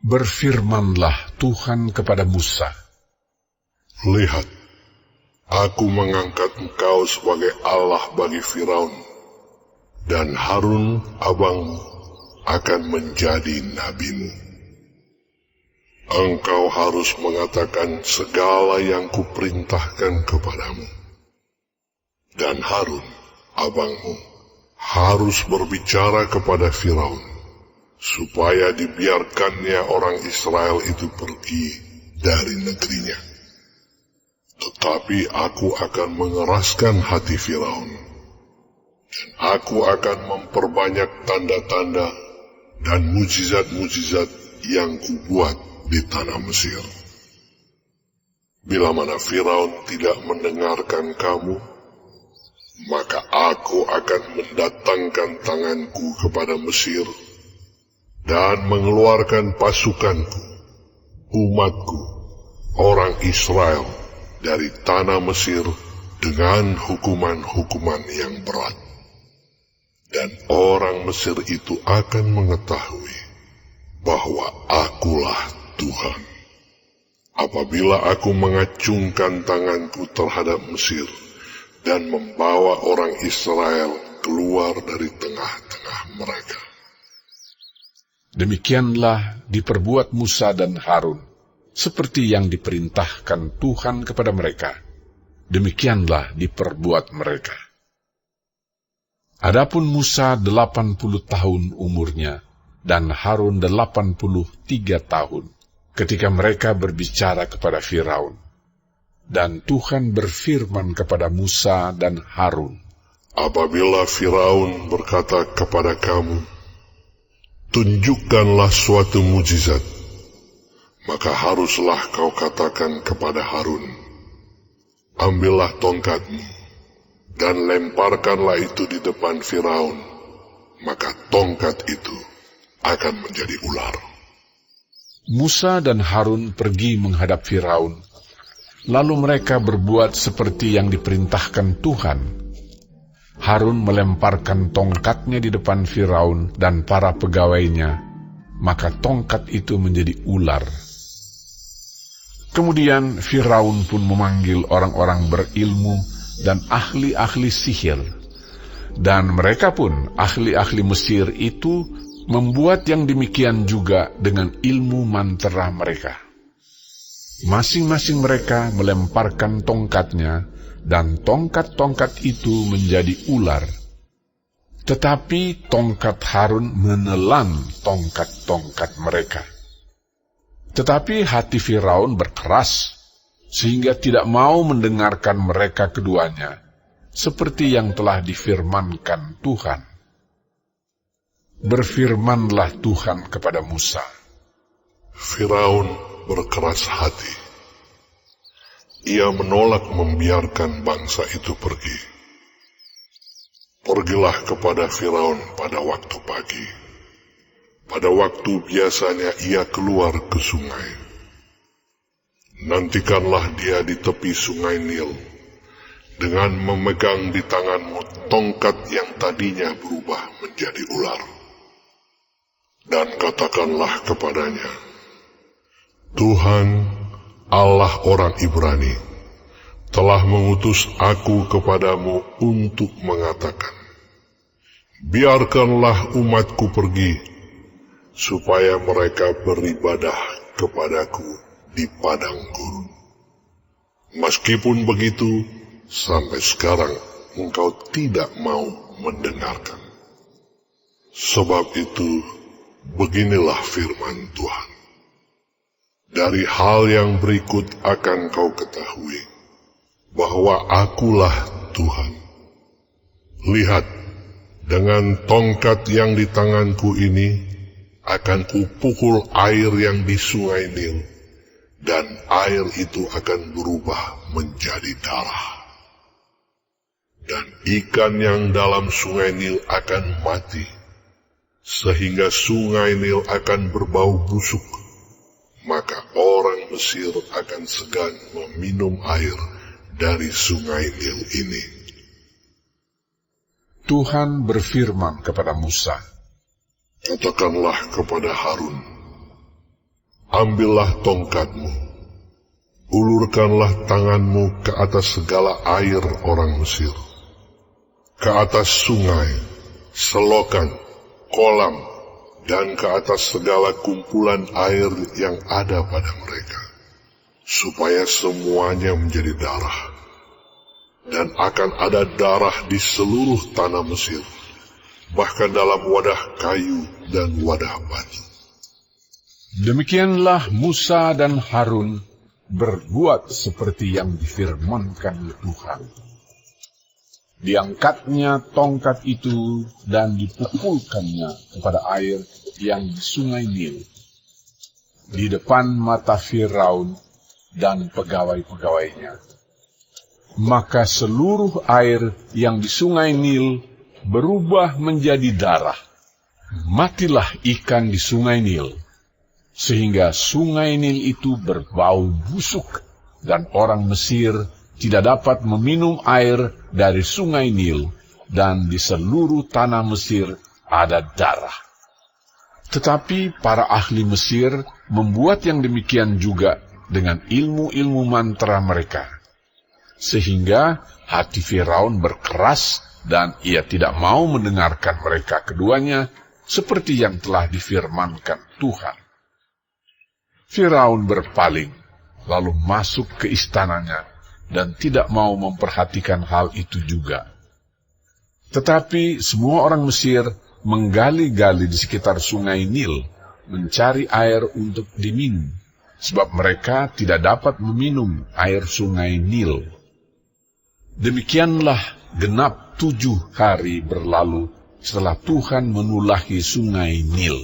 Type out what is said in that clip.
Berfirmanlah Tuhan kepada Musa, Lihat, aku mengangkat engkau sebagai Allah bagi Firaun, dan Harun abangmu akan menjadi nabimu. Engkau harus mengatakan segala yang kuperintahkan kepadamu. Dan Harun abangmu harus berbicara kepada Firaun, supaya dibiarkannya orang Israel itu pergi dari negerinya. Tetapi aku akan mengeraskan hati Firaun, dan aku akan memperbanyak tanda-tanda dan mujizat-mujizat yang kubuat di tanah Mesir. Bila mana Firaun tidak mendengarkan kamu, maka aku akan mendatangkan tanganku kepada Mesir dan mengeluarkan pasukanku, umatku, orang Israel dari tanah Mesir dengan hukuman-hukuman yang berat. Dan orang Mesir itu akan mengetahui bahwa akulah Tuhan, apabila aku mengacungkan tanganku terhadap Mesir dan membawa orang Israel keluar dari tengah-tengah mereka. Demikianlah diperbuat Musa dan Harun, seperti yang diperintahkan Tuhan kepada mereka. Demikianlah diperbuat mereka. Adapun Musa 80 tahun umurnya, dan Harun 83 tahun, ketika mereka berbicara kepada Firaun. Dan Tuhan berfirman kepada Musa dan Harun, Apabila Firaun berkata kepada kamu, tunjukkanlah suatu mujizat, maka haruslah kau katakan kepada Harun, ambillah tongkatmu, dan lemparkanlah itu di depan Firaun, maka tongkat itu akan menjadi ular. Musa dan Harun pergi menghadap Firaun, lalu mereka berbuat seperti yang diperintahkan Tuhan. Harun melemparkan tongkatnya di depan Firaun dan para pegawainya, maka tongkat itu menjadi ular. Kemudian Firaun pun memanggil orang-orang berilmu dan ahli-ahli sihir, dan mereka pun, ahli-ahli Mesir itu, membuat yang demikian juga dengan ilmu mantera mereka. Masing-masing mereka melemparkan tongkatnya, dan tongkat-tongkat itu menjadi ular. Tetapi tongkat Harun menelan tongkat-tongkat mereka. Tetapi hati Firaun berkeras, sehingga tidak mau mendengarkan mereka keduanya, seperti yang telah difirmankan Tuhan. Berfirmanlah Tuhan kepada Musa, Firaun berkeras hati. Ia menolak membiarkan bangsa itu pergi. Pergilah kepada Firaun pada waktu pagi. Pada waktu biasanya ia keluar ke sungai. Nantikanlah dia di tepi sungai Nil, dengan memegang di tanganmu tongkat yang tadinya berubah menjadi ular. Dan katakanlah kepadanya, Tuhan, Allah orang Ibrani, telah mengutus aku kepadamu untuk mengatakan, biarkanlah umatku pergi, supaya mereka beribadah kepadaku di padang gurun. Meskipun begitu, sampai sekarang engkau tidak mau mendengarkan. Sebab itu, beginilah firman Tuhan. Dari hal yang berikut akan kau ketahui, bahwa akulah Tuhan. Lihat, dengan tongkat yang di tanganku ini, akan kupukul air yang di sungai Nil, dan air itu akan berubah menjadi darah. Dan ikan yang dalam sungai Nil akan mati, sehingga sungai Nil akan berbau busuk. Maka orang Mesir akan segan meminum air dari sungai Nil ini. Tuhan berfirman kepada Musa, Katakanlah kepada Harun, ambillah tongkatmu, ulurkanlah tanganmu ke atas segala air orang Mesir, ke atas sungai, selokan, kolam, dan ke atas segala kumpulan air yang ada pada mereka, supaya semuanya menjadi darah. Dan akan ada darah di seluruh tanah Mesir, bahkan dalam wadah kayu dan wadah batu. Demikianlah Musa dan Harun berbuat seperti yang difirmankan Tuhan. Diangkatnya tongkat itu dan dipukulkannya kepada air yang di sungai Nil, di depan mata Firaun dan pegawai-pegawainya. Maka seluruh air yang di sungai Nil berubah menjadi darah. Matilah ikan di sungai Nil, sehingga sungai Nil itu berbau busuk, dan orang Mesir tidak dapat meminum air dari sungai Nil, dan di seluruh tanah Mesir ada darah. Tetapi para ahli Mesir membuat yang demikian juga dengan ilmu-ilmu mantra mereka, sehingga hati Firaun berkeras dan ia tidak mau mendengarkan mereka keduanya seperti yang telah difirmankan Tuhan. Firaun berpaling, lalu masuk ke istananya dan tidak mau memperhatikan hal itu juga. Tetapi semua orang Mesir menggali-gali di sekitar sungai Nil, mencari air untuk diminum, sebab mereka tidak dapat meminum air sungai Nil. Demikianlah genap 7 hari berlalu setelah Tuhan menulahi sungai Nil.